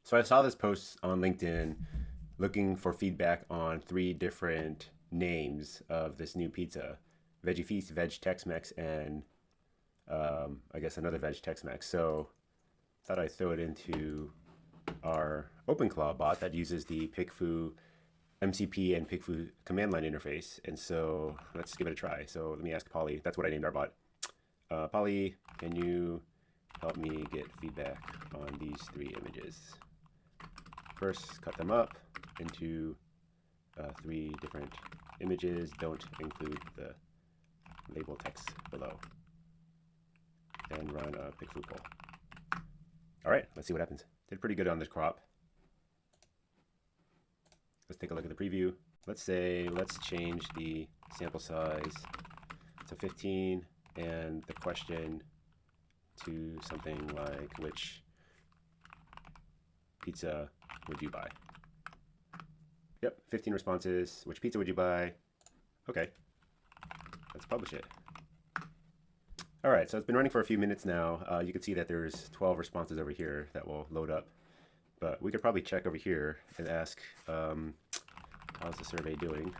So I saw this post on LinkedIn looking for feedback on 3 different names of this new pizza: Veggie Feast, Veg Tex-Mex, and I guess another Veg Tex-Mex. So thought I'd throw it into our OpenClaw bot that uses the PickFu MCP and PickFu command line interface. And so let's give it a try. So let me ask Polly. That's what I named our bot. Polly, can you help me get feedback on these 3 images? First, cut them up into 3 different images. Don't include the label text below. And run a PickFu poll. All right, let's see what happens. Did pretty good on this crop. Let's take a look at the preview. Let's change the sample size to 15 and the question to something like, which pizza would you buy? Yep, 15 responses. Which pizza would you buy? Okay, let's publish it. All right, so it's been running for a few minutes now. You can see that there's 12 responses over here that will load up. But we could probably check over here and ask, how's the survey doing?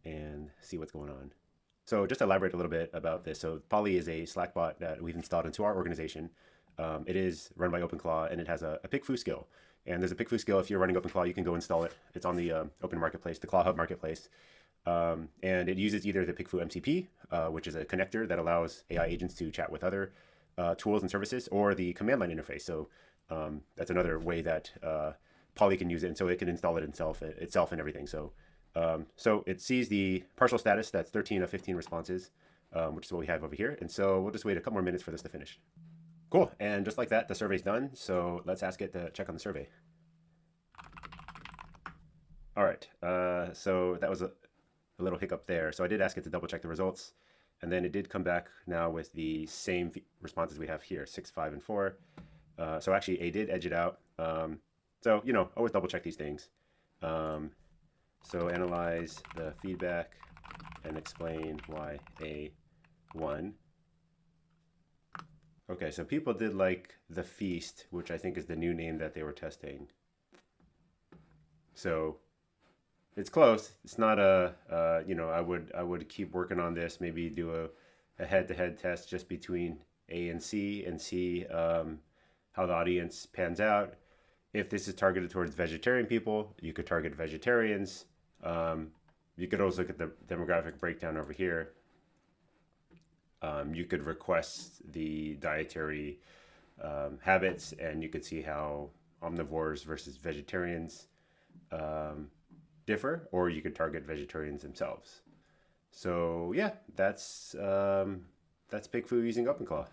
And see what's going on. So just to elaborate a little bit about this. So Polly is a Slack bot that we've installed into our organization. It is run by OpenClaw, and it has a PickFu skill. And there's a PickFu skill. If you're running OpenClaw, you can go install it. It's on the Open Marketplace, the Claw Hub Marketplace. And it uses either the PickFu MCP, which is a connector that allows AI agents to chat with other tools and services, or the command line interface. So that's another way that Polly can use it, and so it can install it itself and everything. So it sees the partial status, that's 13 of 15 responses, which is what we have over here. And so we'll just wait a couple more minutes for this to finish. Cool, and just like that, the survey's done. So let's ask it to check on the survey. All right, so that was a little hiccup there. So I did ask it to double check the results, and then it did come back now with the same responses we have here, 6, 5, and 4. So actually A did edge it out. So, always double check these things. So analyze the feedback and explain why A won. Okay, so people did like the Feast, which I think is the new name that they were testing. So it's close. It's not I would keep working on this, maybe do a head-to-head test just between A and see how the audience pans out. If this is targeted towards vegetarian people, you could target vegetarians. You could also look at the demographic breakdown over here. You could request the dietary habits, and you could see how omnivores versus vegetarians differ, or you could target vegetarians themselves. So yeah, that's PickFu using OpenClaw.